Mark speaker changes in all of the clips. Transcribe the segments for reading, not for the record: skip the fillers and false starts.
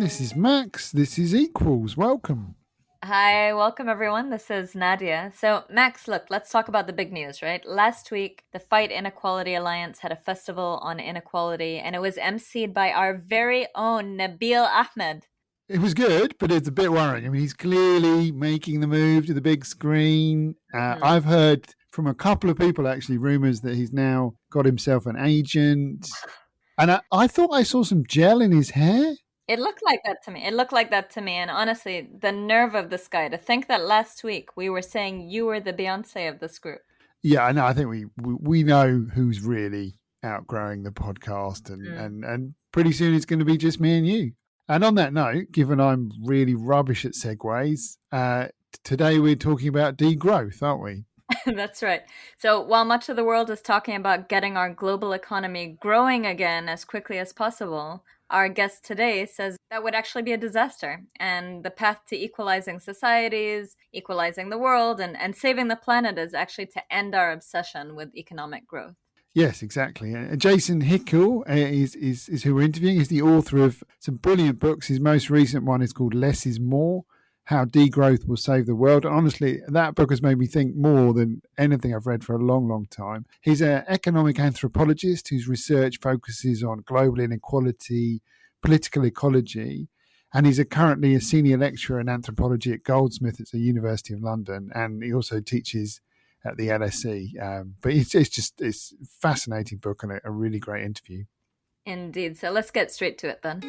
Speaker 1: This is Max. This is Equals. Welcome.
Speaker 2: Hi, welcome everyone. This is Nadia. So, Max, look, let's talk about the big news, right? Last week, the Fight Inequality Alliance had a festival on inequality, and it was emceed by our very own Nabil Ahmed.
Speaker 1: It was good, but it's a bit worrying. I mean, he's clearly making the move to the big screen.
Speaker 2: Mhm.
Speaker 1: I've heard from a couple of people, actually, rumours that he's now got himself an agent. And I thought I saw some gel in his hair.
Speaker 2: It looked like that to me. It looked like that to me. And honestly, the nerve of this guy to think that last week we were saying you were the Beyonce of this group.
Speaker 1: Yeah, I know. I think we know who's really outgrowing the podcast, and,
Speaker 2: Mm.
Speaker 1: and, and pretty soon it's going to be just me and you. And on that note, given I'm really rubbish at segues, today we're talking about degrowth, aren't we?
Speaker 2: That's right. So while much of the world is talking about getting our global economy growing again as quickly as possible, our guest today says that would actually be a disaster. And the path to equalizing societies, equalizing the world, and saving the planet is actually to end our obsession with economic growth.
Speaker 1: Yes, exactly. Jason Hickel is who we're interviewing. He's the author of some brilliant books. His most recent one is called Less is More: How Degrowth Will Save the World. And honestly, that book has made me think more than anything I've read for a long, long time. He's an economic anthropologist whose research focuses on global inequality, political ecology, and he's currently a senior lecturer in anthropology at Goldsmiths at the University of London, and he also teaches at the LSE. But it's a fascinating book and a really great interview.
Speaker 2: Indeed. So let's get straight to it then.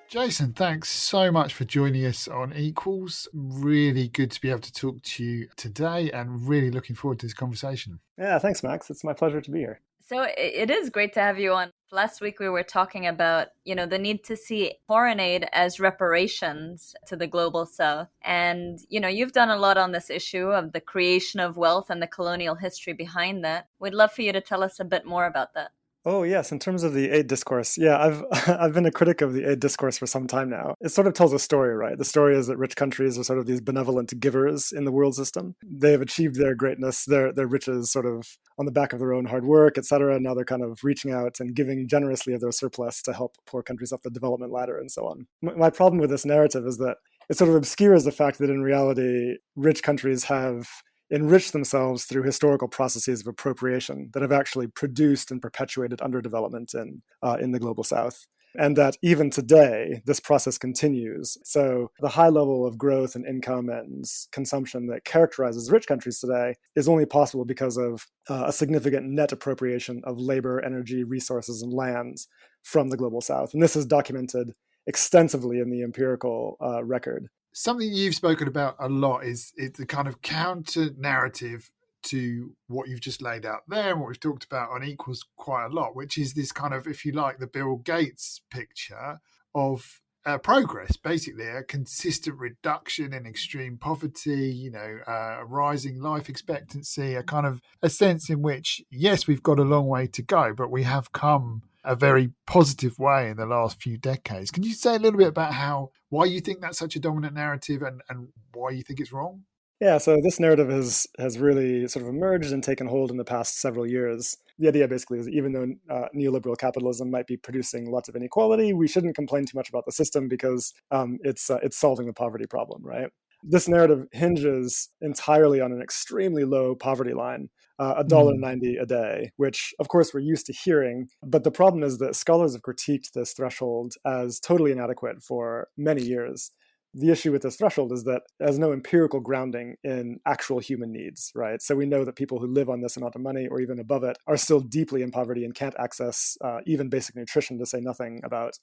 Speaker 1: Jason, thanks so much for joining us on Equals. Really good to be able to talk to you today and really looking forward to this conversation.
Speaker 3: Yeah, thanks, Max. It's my pleasure to be here.
Speaker 2: So it is great to have you on. Last week we were talking about, the need to see foreign aid as reparations to the global south. And, you've done a lot on this issue of the creation of wealth and the colonial history behind that. We'd love for you to tell us a bit more about that.
Speaker 3: Oh, yes. In terms of the aid discourse, yeah, I've been a critic of the aid discourse for some time now. It sort of tells a story, right? The story is that rich countries are sort of these benevolent givers in the world system. They have achieved their greatness, their riches sort of on the back of their own hard work, et cetera. Now they're kind of reaching out and giving generously of their surplus to help poor countries up the development ladder and so on. My problem with this narrative is that it sort of obscures the fact that in reality, rich countries have enriched themselves through historical processes of appropriation that have actually produced and perpetuated underdevelopment in the global south. And that even today, this process continues. So the high level of growth and income and consumption that characterizes rich countries today is only possible because of a significant net appropriation of labor, energy, resources, and lands from the global south. And this is documented extensively in the empirical record.
Speaker 1: Something you've spoken about a lot is the kind of counter narrative to what you've just laid out there and what we've talked about on Equals quite a lot, which is this kind of, if you like, the Bill Gates picture of progress, basically a consistent reduction in extreme poverty, a rising life expectancy, a kind of a sense in which, yes, we've got a long way to go, but we have come a very positive way in the last few decades. Can you say a little bit about why you think that's such a dominant narrative and why you think it's wrong?
Speaker 3: Yeah, so this narrative has really sort of emerged and taken hold in the past several years. The idea basically is that even though neoliberal capitalism might be producing lots of inequality, we shouldn't complain too much about the system because it's solving the poverty problem, right? This narrative hinges entirely on an extremely low poverty line, $1.90 a day, which of course we're used to hearing. But the problem is that scholars have critiqued this threshold as totally inadequate for many years. The issue with this threshold is that it has no empirical grounding in actual human needs, right? So we know that people who live on this amount of money or even above it are still deeply in poverty and can't access even basic nutrition, to say nothing about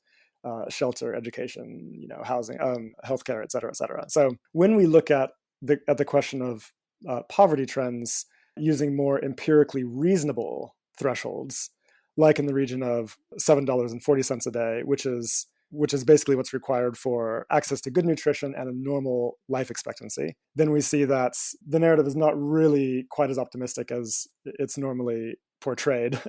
Speaker 3: shelter, education, housing, healthcare, et cetera, et cetera. So when we look at the question of poverty trends using more empirically reasonable thresholds, like in the region of $7.40 a day, which is basically what's required for access to good nutrition and a normal life expectancy, then we see that the narrative is not really quite as optimistic as it's normally portrayed.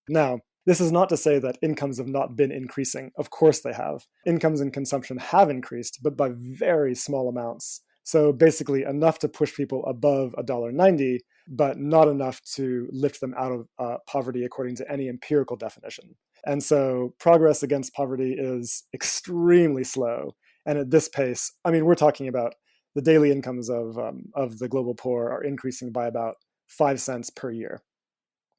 Speaker 3: Now, this is not to say that incomes have not been increasing. Of course they have. Incomes and consumption have increased, but by very small amounts. So basically enough to push people above $1.90, but not enough to lift them out of poverty according to any empirical definition. And so progress against poverty is extremely slow. And at this pace, I mean, we're talking about the daily incomes of the global poor are increasing by about 5 cents per year.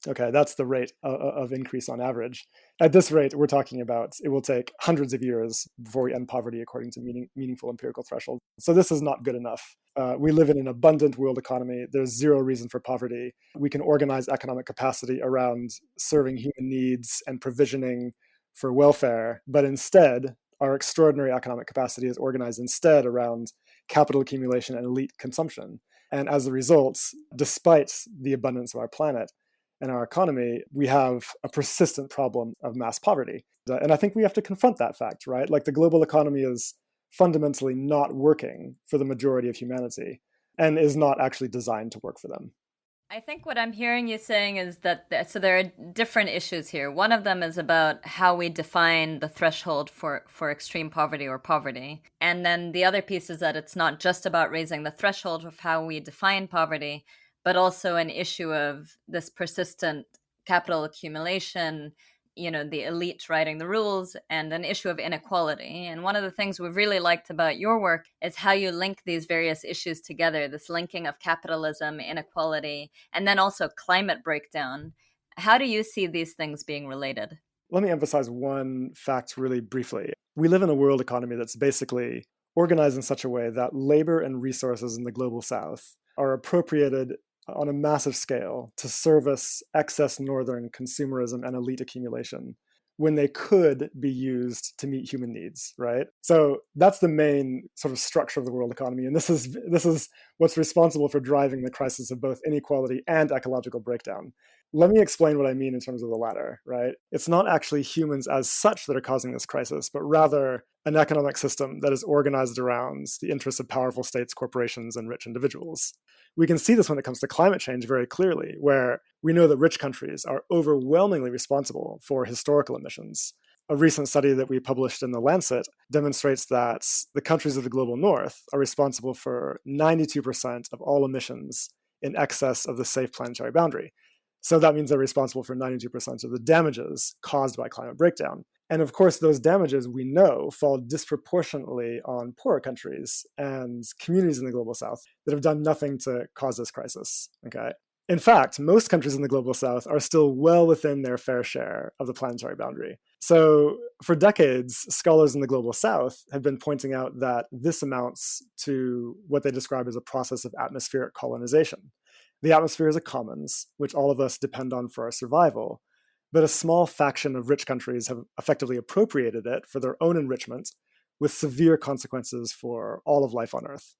Speaker 3: Okay, that's the rate of increase on average. At this rate, we're talking about it will take hundreds of years before we end poverty according to meaningful empirical thresholds. So this is not good enough. We live in an abundant world economy. There's zero reason for poverty. We can organize economic capacity around serving human needs and provisioning for welfare. But instead, our extraordinary economic capacity is organized instead around capital accumulation and elite consumption. And as a result, despite the abundance of our planet, and our economy, we have a persistent problem of mass poverty. And I think we have to confront that fact, right? Like the global economy is fundamentally not working for the majority of humanity and is not actually designed to work for them.
Speaker 2: I think what I'm hearing you saying is that so there are different issues here. One of them is about how we define the threshold for extreme poverty or poverty. And then the other piece is that it's not just about raising the threshold of how we define poverty, but also an issue of this persistent capital accumulation, the elite writing the rules, and an issue of inequality. And one of the things we've really liked about your work is how you link these various issues together, this linking of capitalism, inequality, and then also climate breakdown. How do you see these things being related?
Speaker 3: Let me emphasize one fact really briefly. We live in a world economy that's basically organized in such a way that labor and resources in the global south are appropriated on a massive scale to service excess northern consumerism and elite accumulation when they could be used to meet human needs, right? So that's the main sort of structure of the world economy. And this is what's responsible for driving the crisis of both inequality and ecological breakdown. Let me explain what I mean in terms of the latter, right? It's not actually humans as such that are causing this crisis, but rather an economic system that is organized around the interests of powerful states, corporations, and rich individuals. We can see this when it comes to climate change very clearly, where we know that rich countries are overwhelmingly responsible for historical emissions. A recent study that we published in The Lancet demonstrates that the countries of the global north are responsible for 92% of all emissions in excess of the safe planetary boundary. So that means they're responsible for 92% of the damages caused by climate breakdown. And of course, those damages we know fall disproportionately on poorer countries and communities in the global south that have done nothing to cause this crisis. Okay. In fact, most countries in the global south are still well within their fair share of the planetary boundary. So for decades, scholars in the global south have been pointing out that this amounts to what they describe as a process of atmospheric colonization. The atmosphere is a commons, which all of us depend on for our survival, but a small faction of rich countries have effectively appropriated it for their own enrichment, with severe consequences for all of life on Earth.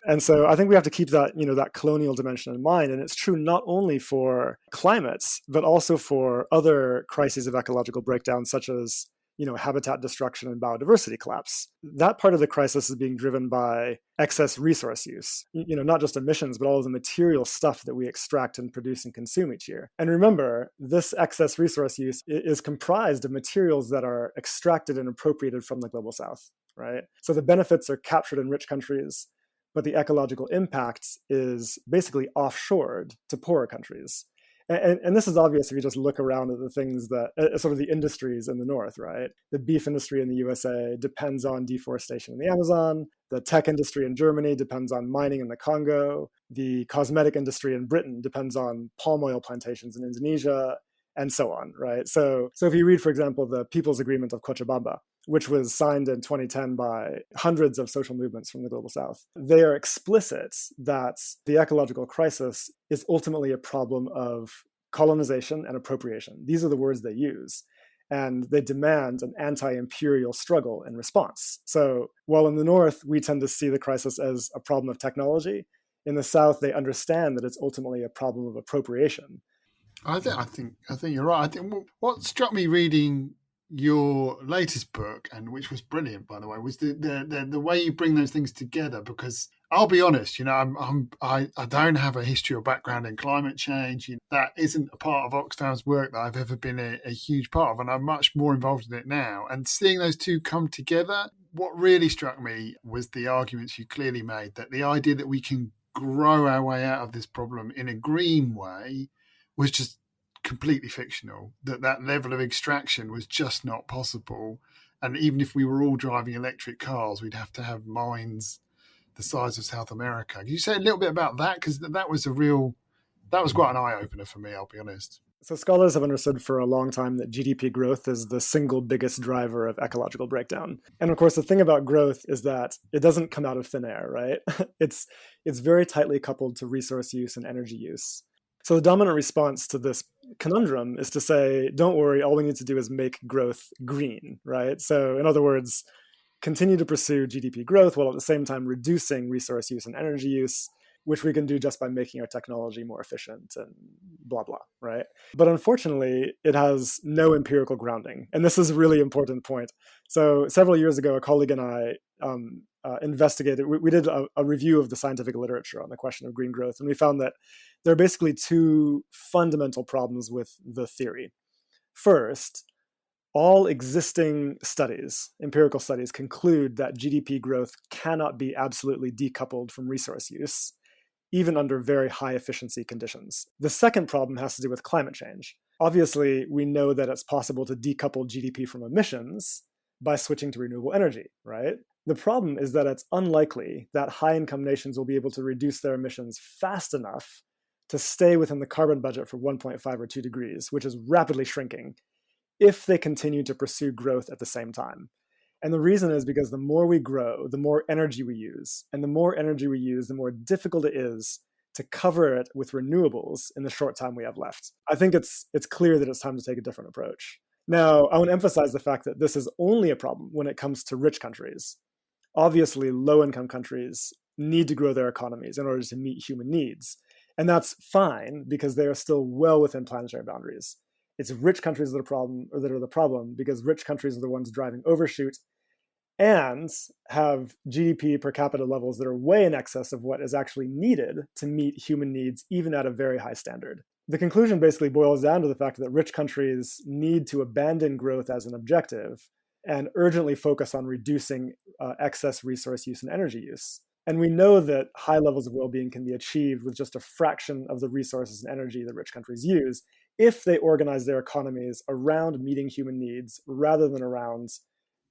Speaker 3: And so I think we have to keep that, that colonial dimension in mind. And it's true not only for climates, but also for other crises of ecological breakdown, such as habitat destruction and biodiversity collapse. That part of the crisis is being driven by excess resource use, not just emissions, but all of the material stuff that we extract and produce and consume each year. And remember, this excess resource use is comprised of materials that are extracted and appropriated from the global south, right? So the benefits are captured in rich countries, but the ecological impact is basically offshored to poorer countries. And this is obvious if you just look around at the things that, sort of the industries in the north, right? The beef industry in the USA depends on deforestation in the Amazon. The tech industry in Germany depends on mining in the Congo. The cosmetic industry in Britain depends on palm oil plantations in Indonesia, and so on, right? So if you read, for example, the People's Agreement of Cochabamba, which was signed in 2010 by hundreds of social movements from the global south, they are explicit that the ecological crisis is ultimately a problem of colonization and appropriation. These are the words they use. And they demand an anti-imperial struggle in response. So while in the north, we tend to see the crisis as a problem of technology, in the south, they understand that it's ultimately a problem of appropriation.
Speaker 1: I think you're right. I think what struck me reading your latest book, and which was brilliant, by the way, was the way you bring those things together. Because I'll be honest, I don't have a history or background in climate change. That isn't a part of Oxfam's work that I've ever been a huge part of, and I'm much more involved in it now. And seeing those two come together, what really struck me was the arguments you clearly made, that the idea that we can grow our way out of this problem in a green way was just completely fictional. That level of extraction was just not possible. And even if we were all driving electric cars, we'd have to have mines the size of South America. Can you say a little bit about that? Because that was quite an eye-opener for me, I'll be honest.
Speaker 3: So scholars have understood for a long time that GDP growth is the single biggest driver of ecological breakdown. And of course, the thing about growth is that it doesn't come out of thin air, right? It's very tightly coupled to resource use and energy use. So the dominant response to this conundrum is to say, don't worry, all we need to do is make growth green, right? So in other words, continue to pursue GDP growth while at the same time reducing resource use and energy use, which we can do just by making our technology more efficient and blah, blah, right? But unfortunately, it has no empirical grounding. And this is a really important point. So several years ago, a colleague and I investigated, we did a review of the scientific literature on the question of green growth. And we found that there are basically two fundamental problems with the theory. First, all existing studies, empirical studies, conclude that GDP growth cannot be absolutely decoupled from resource use, even under very high efficiency conditions. The second problem has to do with climate change. Obviously, we know that it's possible to decouple GDP from emissions by switching to renewable energy, right? The problem is that it's unlikely that high-income nations will be able to reduce their emissions fast enough to stay within the carbon budget for 1.5 or 2 degrees, which is rapidly shrinking, if they continue to pursue growth at the same time. And the reason is because the more we grow, the more energy we use. And the more energy we use, the more difficult it is to cover it with renewables in the short time we have left. I think it's clear that it's time to take a different approach. Now, I want to emphasize the fact that this is only a problem when it comes to rich countries. Obviously, low-income countries need to grow their economies in order to meet human needs. And that's fine because they are still well within planetary boundaries. It's rich countries that are the problem because rich countries are the ones driving overshoot and have GDP per capita levels that are way in excess of what is actually needed to meet human needs, even at a very high standard. The conclusion basically boils down to the fact that rich countries need to abandon growth as an objective and urgently focus on reducing excess resource use and energy use. And we know that high levels of well-being can be achieved with just a fraction of the resources and energy that rich countries use if they organize their economies around meeting human needs rather than around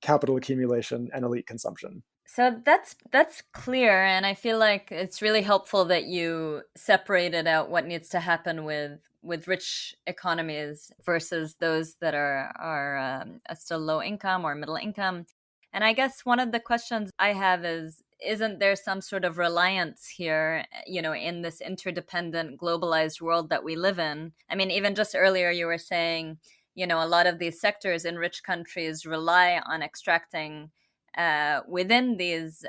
Speaker 3: capital accumulation and elite consumption.
Speaker 2: So that's clear, and I feel like it's really helpful that you separated out what needs to happen with rich economies versus those that are still low income or middle income. And I guess one of the questions I have is, isn't there some sort of reliance here, in this interdependent, globalized world that we live in? I mean, even just earlier you were saying, a lot of these sectors in rich countries rely on extracting within these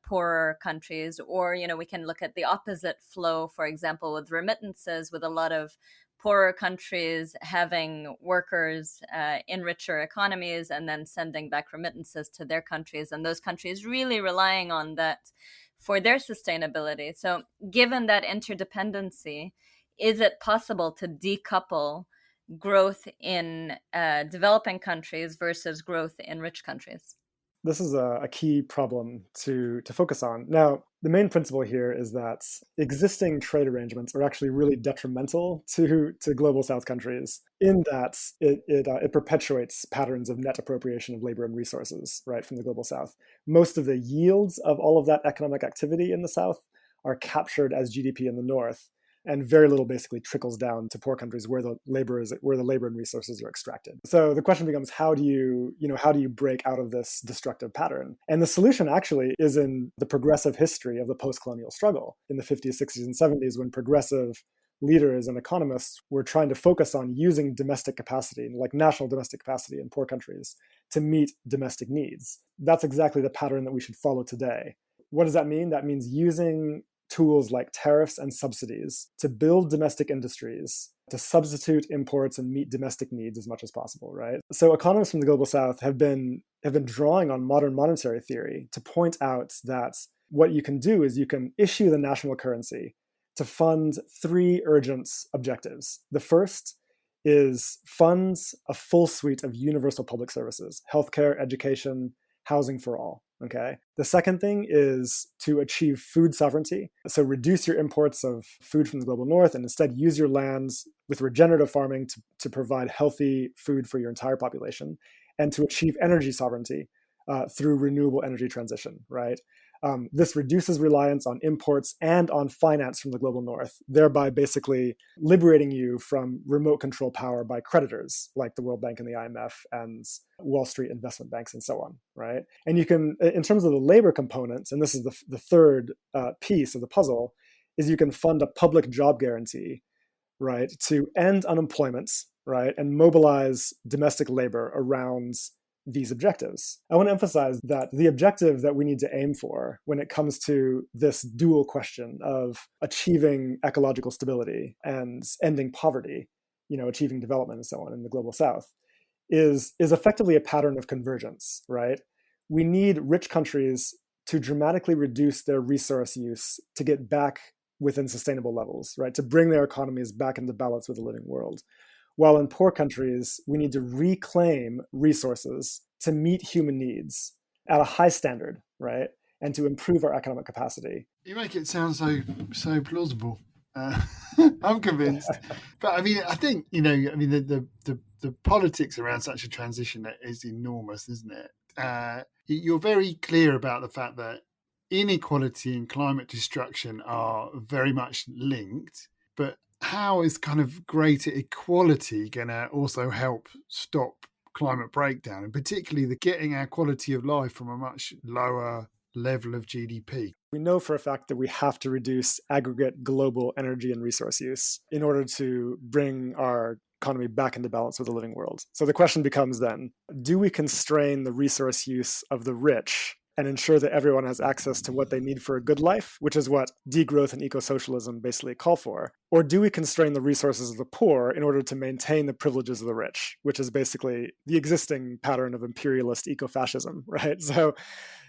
Speaker 2: poorer countries, or we can look at the opposite flow, for example, with remittances, with a lot of poorer countries having workers in richer economies and then sending back remittances to their countries, and those countries really relying on that for their sustainability. So given that interdependency, is it possible to decouple growth in developing countries versus growth in rich countries?
Speaker 3: This is a key problem to focus on. Now, the main principle here is that existing trade arrangements are actually really detrimental to global South countries in that it perpetuates patterns of net appropriation of labor and resources, right, from the global South. Most of the yields of all of that economic activity in the South are captured as GDP in the North, and very little basically trickles down to poor countries where the labor and resources are extracted. So the question becomes, how do you break out of this destructive pattern? And the solution actually is in the progressive history of the post-colonial struggle in the 50s, 60s, and 70s, when progressive leaders and economists were trying to focus on using domestic capacity, like national domestic capacity in poor countries, to meet domestic needs. That's exactly the pattern that we should follow today. What does that mean? That means using tools like tariffs and subsidies to build domestic industries, to substitute imports and meet domestic needs as much as possible, right? So economists from the global South have been drawing on modern monetary theory to point out that what you can do is you can issue the national currency to fund three urgent objectives. The first is funds a full suite of universal public services: healthcare, education, housing for all. Okay. The second thing is to achieve food sovereignty. So reduce your imports of food from the global north and instead use your lands with regenerative farming to provide healthy food for your entire population, and to achieve energy sovereignty through renewable energy transition, right? This reduces reliance on imports and on finance from the global north, thereby basically liberating you from remote control power by creditors like the World Bank and the IMF and Wall Street investment banks and so on, right? And you can, in terms of the labor components, and this is the third piece of the puzzle, is you can fund a public job guarantee, right, to end unemployment, right, and mobilize domestic labor around these objectives. I want to emphasize that the objective that we need to aim for when it comes to this dual question of achieving ecological stability and ending poverty, achieving development and so on in the global south, is effectively a pattern of convergence, right? We need rich countries to dramatically reduce their resource use to get back within sustainable levels, right? To bring their economies back into balance with the living world. While in poor countries, we need to reclaim resources to meet human needs at a high standard, right? And to improve our economic capacity.
Speaker 1: You make it sound so plausible. I'm convinced. But I mean, I think, the politics around such a transition is enormous, isn't it? You're very clear about the fact that inequality and climate destruction are very much linked, but how is kind of greater equality going to also help stop climate breakdown, and particularly the getting our quality of life from a much lower level of GDP?
Speaker 3: We know for a fact that we have to reduce aggregate global energy and resource use in order to bring our economy back into balance with the living world. So the question becomes then, do we constrain the resource use of the rich and ensure that everyone has access to what they need for a good life, which is what degrowth and eco-socialism basically call for? Or do we constrain the resources of the poor in order to maintain the privileges of the rich, which is basically the existing pattern of imperialist eco-fascism, right? So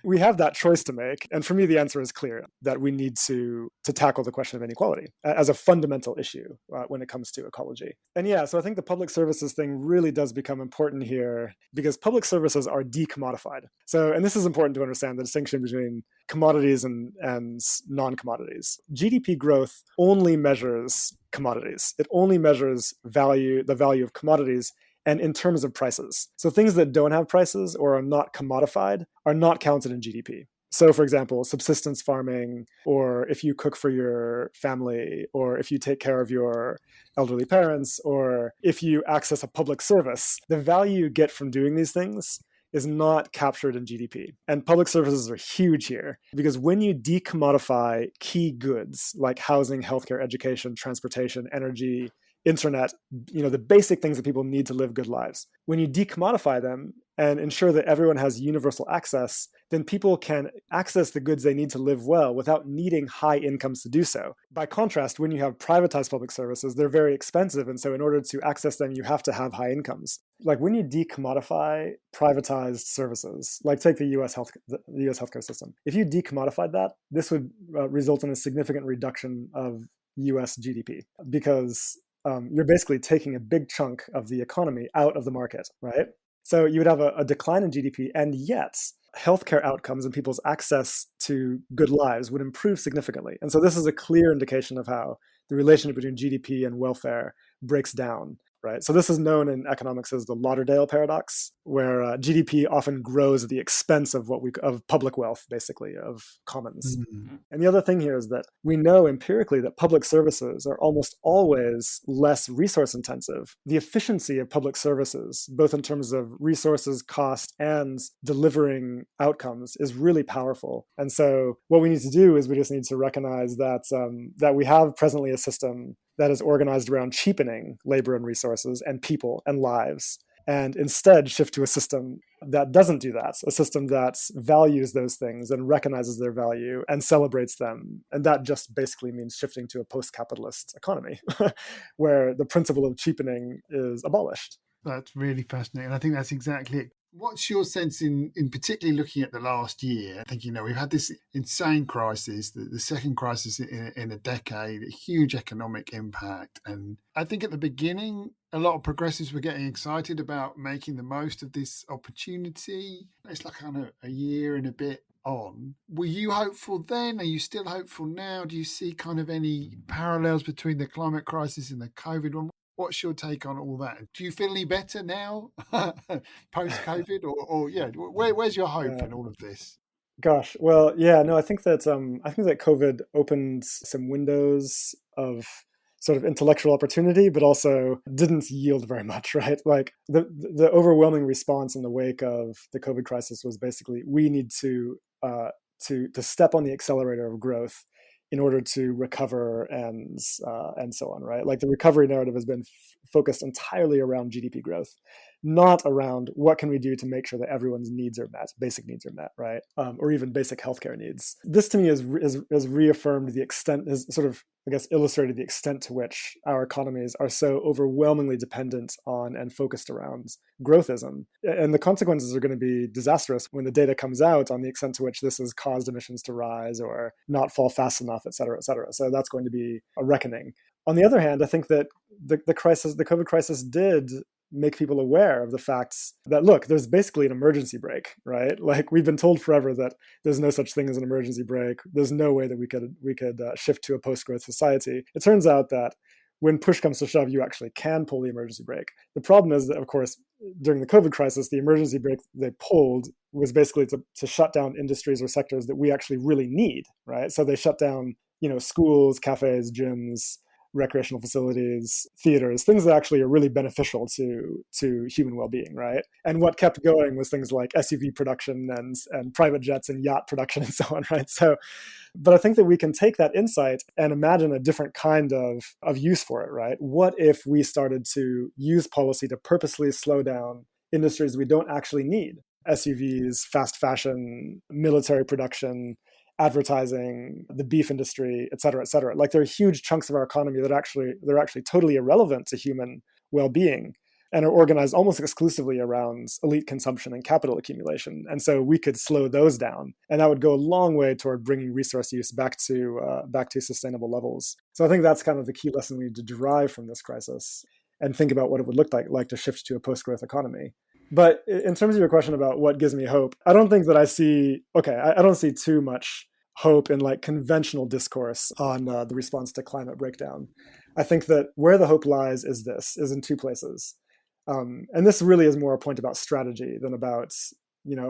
Speaker 3: we have that choice to make. And for me, the answer is clear, that we need to tackle the question of inequality as a fundamental issue when it comes to ecology. And yeah, so I think the public services thing really does become important here because public services are decommodified. So, and this is important to understand the distinction between commodities and non-commodities. GDP growth only measures commodities. It only measures the value of commodities, and in terms of prices. So things that don't have prices or are not commodified are not counted in GDP. So for example, subsistence farming, or if you cook for your family, or if you take care of your elderly parents, or if you access a public service, the value you get from doing these things is not captured in GDP. And public services are huge here because when you decommodify key goods like housing, healthcare, education, transportation, energy, internet, the basic things that people need to live good lives. When you decommodify them and ensure that everyone has universal access, then people can access the goods they need to live well without needing high incomes to do so. By contrast, when you have privatized public services, they're very expensive. And so in order to access them, you have to have high incomes. Like when you decommodify privatized services, like take the US healthcare system, if you decommodified that, this would result in a significant reduction of US GDP because you're basically taking a big chunk of the economy out of the market, right? So you would have a decline in GDP, and yet healthcare outcomes and people's access to good lives would improve significantly. And so this is a clear indication of how the relationship between GDP and welfare breaks down. Right. So this is known in economics as the Lauderdale paradox, where GDP often grows at the expense of of public wealth, basically, of commons. Mm-hmm. And the other thing here is that we know empirically that public services are almost always less resource intensive. The efficiency of public services, both in terms of resources, cost, and delivering outcomes, is really powerful. And so what we need to do is we just need to recognize that that we have presently a system that is organized around cheapening labor and resources and people and lives, and instead shift to a system that doesn't do that, a system that values those things and recognizes their value and celebrates them. And that just basically means shifting to a post-capitalist economy where the principle of cheapening is abolished.
Speaker 1: That's really fascinating. I think that's exactly it. What's your sense in particularly looking at the last year? I think, we've had this insane crisis, the second crisis in a decade, a huge economic impact. And I think at the beginning, a lot of progressives were getting excited about making the most of this opportunity. It's like kind of a year and a bit on. Were you hopeful then? Are you still hopeful now? Do you see kind of any parallels between the climate crisis and the COVID one? What's your take on all that? Do you feel any better now, post-COVID, or yeah? Where's your hope in all of this?
Speaker 3: Gosh, well, yeah, no, I think that COVID opened some windows of sort of intellectual opportunity, but also didn't yield very much, right? Like the overwhelming response in the wake of the COVID crisis was basically we need to step on the accelerator of growth in order to recover and so on, right? Like the recovery narrative has been focused entirely around GDP growth, not around what can we do to make sure that everyone's needs are met, basic needs are met, right? Or even basic healthcare needs. This to me has reaffirmed the extent, has sort of, I guess, illustrated the extent to which our economies are so overwhelmingly dependent on and focused around growthism. And the consequences are going to be disastrous when the data comes out on the extent to which this has caused emissions to rise or not fall fast enough, et cetera, et cetera. So that's going to be a reckoning. On the other hand, I think that the COVID crisis did make people aware of the facts that, look, there's basically an emergency brake, right? Like we've been told forever that there's no such thing as an emergency brake. There's no way that we could shift to a post-growth society. It turns out that when push comes to shove, you actually can pull the emergency brake. The problem is that, of course, during the COVID crisis, the emergency brake they pulled was basically to shut down industries or sectors that we actually really need, right? So they shut down, schools, cafes, gyms, recreational facilities, theaters, things that actually are really beneficial to human well-being, right? And what kept going was things like SUV production and private jets and yacht production and so on, right? So, but I think that we can take that insight and imagine a different kind of use for it, right? What if we started to use policy to purposely slow down industries we don't actually need? SUVs, fast fashion, military production, advertising, the beef industry, et cetera, et cetera. Like there are huge chunks of our economy that they're actually totally irrelevant to human well-being and are organized almost exclusively around elite consumption and capital accumulation. And so we could slow those down, and that would go a long way toward bringing resource use back to sustainable levels. So I think that's kind of the key lesson we need to derive from this crisis and think about what it would look like to shift to a post-growth economy. But in terms of your question about what gives me hope, I don't think that I don't see too much hope in like conventional discourse on the response to climate breakdown. I think that where the hope lies is in two places. And this really is more a point about strategy than about,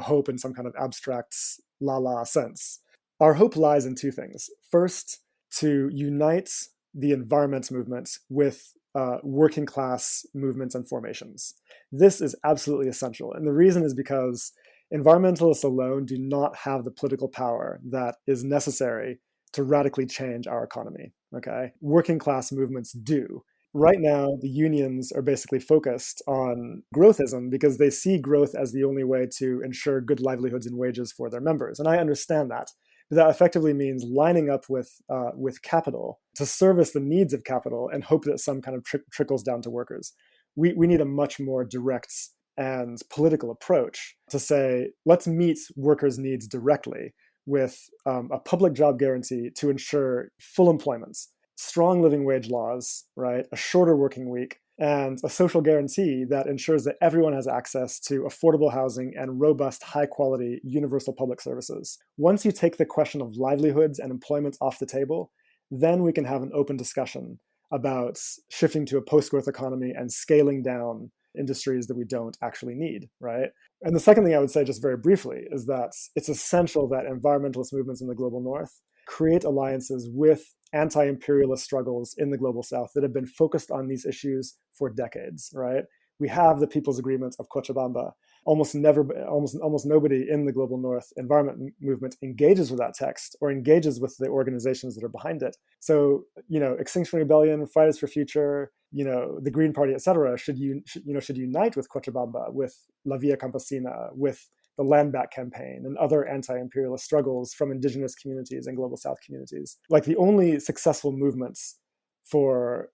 Speaker 3: hope in some kind of abstract la sense. Our hope lies in two things. First, to unite the environment movement with working class movements and formations. This is absolutely essential. And the reason is because environmentalists alone do not have the political power that is necessary to radically change our economy. Okay? Working class movements do. Right now, the unions are basically focused on growthism because they see growth as the only way to ensure good livelihoods and wages for their members. And I understand that. But that effectively means lining up with capital to service the needs of capital and hope that some kind of trickles down to workers. We need a much more direct and political approach to say, let's meet workers' needs directly with a public job guarantee to ensure full employment, strong living wage laws, right, a shorter working week, and a social guarantee that ensures that everyone has access to affordable housing and robust, high-quality, universal public services. Once you take the question of livelihoods and employment off the table, then we can have an open discussion about shifting to a post-growth economy and scaling down industries that we don't actually need, right? And the second thing I would say just very briefly is that it's essential that environmentalist movements in the global north create alliances with anti-imperialist struggles in the global south that have been focused on these issues for decades, right? We have the People's Agreement of Cochabamba. Almost nobody in the global north environment movement engages with that text or engages with the organizations that are behind it. So, Extinction Rebellion, Fridays for Future, the Green Party, et cetera, should unite with Cochabamba, with La Via Campesina, with the Land Back campaign and other anti-imperialist struggles from indigenous communities and global south communities. Like the only successful movements for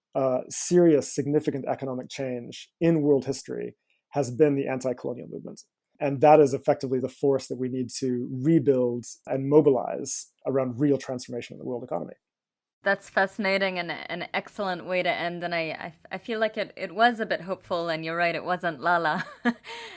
Speaker 3: serious, significant economic change in world history has been the anti-colonial movement. And that is effectively the force that we need to rebuild and mobilize around real transformation of the world economy.
Speaker 2: That's fascinating and an excellent way to end. And I feel like it was a bit hopeful, and you're right, it wasn't Lala.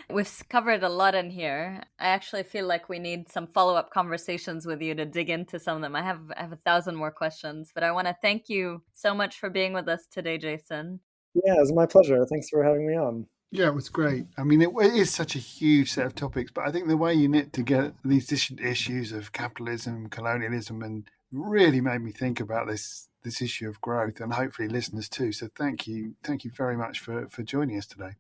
Speaker 2: We've covered a lot in here. I actually feel like we need some follow-up conversations with you to dig into some of them. I have 1,000 more questions, but I want to thank you so much for being with us today, Jason.
Speaker 3: Yeah, it was my pleasure. Thanks for having me on.
Speaker 1: Yeah, it was great. I mean, it is such a huge set of topics, but I think the way you knit together these different issues of capitalism, colonialism, and really made me think about this issue of growth, and hopefully listeners too. So thank you very much for joining us today.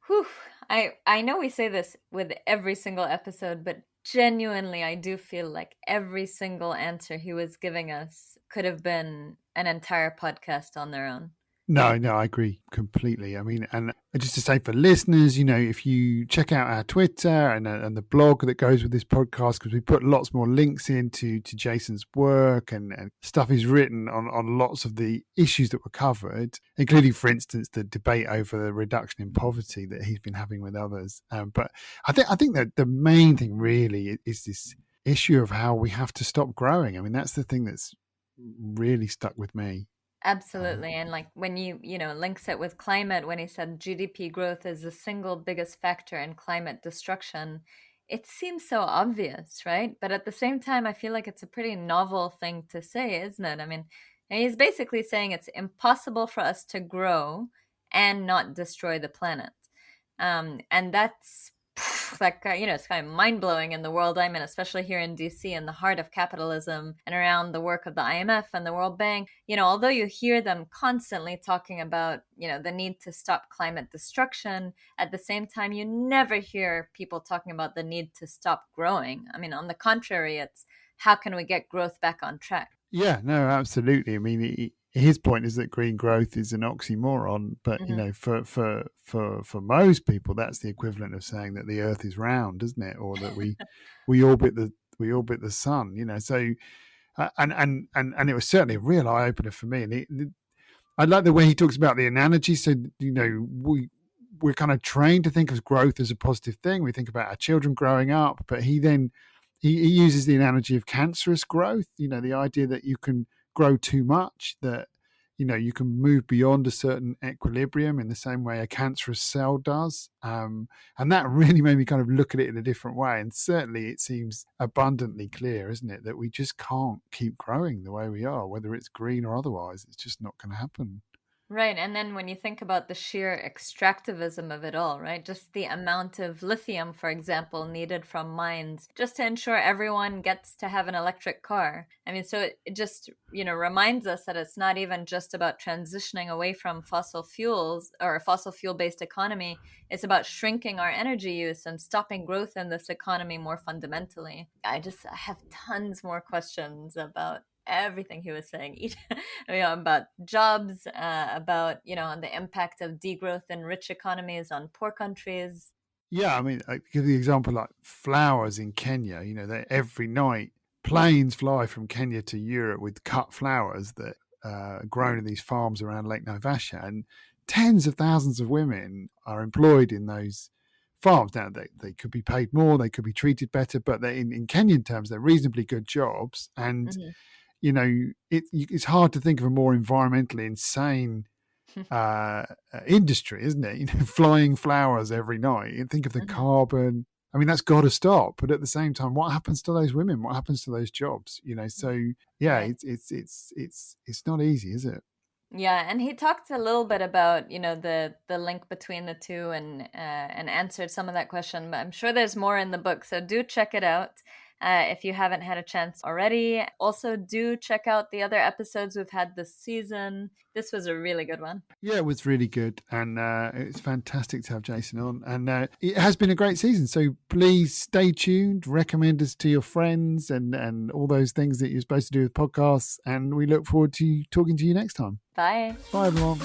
Speaker 2: Whew. I know we say this with every single episode, but genuinely, I do feel like every single answer he was giving us could have been an entire podcast on their own.
Speaker 1: No, I agree completely. I mean, and just to say for listeners, if you check out our Twitter and the blog that goes with this podcast, because we put lots more links into Jason's work and stuff he's written on lots of the issues that were covered, including, for instance, the debate over the reduction in poverty that he's been having with others. But I think that the main thing really is this issue of how we have to stop growing. I mean, that's the thing that's really stuck with me.
Speaker 2: Absolutely. And like when you links it with climate, when he said GDP growth is the single biggest factor in climate destruction, it seems so obvious, right? But at the same time, I feel like it's a pretty novel thing to say, isn't it? I mean, he's basically saying it's impossible for us to grow and not destroy the planet. And that's like, it's kind of mind blowing in the world I'm in, especially here in DC, in the heart of capitalism and around the work of the IMF and the World Bank. Although you hear them constantly talking about, the need to stop climate destruction, at the same time, you never hear people talking about the need to stop growing. I mean, on the contrary, it's how can we get growth back on track?
Speaker 1: Yeah, no, absolutely. I mean, his point is that green growth is an oxymoron, but for most people, that's the equivalent of saying that the Earth is round, isn't it? Or that we orbit the sun. So and it was certainly a real eye opener for me. And I like the way he talks about the analogy. So we're kind of trained to think of growth as a positive thing. We think about our children growing up, but he uses the analogy of cancerous growth, the idea that you can grow too much, that, you can move beyond a certain equilibrium in the same way a cancerous cell does. And that really made me kind of look at it in a different way. And certainly it seems abundantly clear, isn't it, that we just can't keep growing the way we are, whether it's green or otherwise. It's just not going to happen.
Speaker 2: Right. And then when you think about the sheer extractivism of it all, right? Just the amount of lithium, for example, needed from mines just to ensure everyone gets to have an electric car. I mean, so it just, reminds us that it's not even just about transitioning away from fossil fuels or a fossil fuel based economy. It's about shrinking our energy use and stopping growth in this economy more fundamentally. I have tons more questions about everything he was saying, about jobs, about the impact of degrowth in rich economies on poor countries.
Speaker 1: Yeah, I mean, I give the example like flowers in Kenya. Every night planes fly from Kenya to Europe with cut flowers that are grown in these farms around Lake Naivasha, and tens of thousands of women are employed in those farms. Now, they could be paid more, they could be treated better, but in Kenyan terms, they're reasonably good jobs. And it's hard to think of a more environmentally insane industry, isn't it? Flying flowers every night. And think of the carbon. I mean, that's got to stop. But at the same time, what happens to those women? What happens to those jobs? So yeah, right. It's not easy, is it?
Speaker 2: Yeah, and he talked a little bit about the link between the two and answered some of that question. But I'm sure there's more in the book, so do check it out. If you haven't had a chance already. Also, do check out the other episodes we've had this season. This was a really good one.
Speaker 1: Yeah, it was really good. And it's fantastic to have Jason on. And it has been a great season. So please stay tuned, recommend us to your friends and all those things that you're supposed to do with podcasts. And we look forward to talking to you next time.
Speaker 2: Bye.
Speaker 1: Bye, everyone.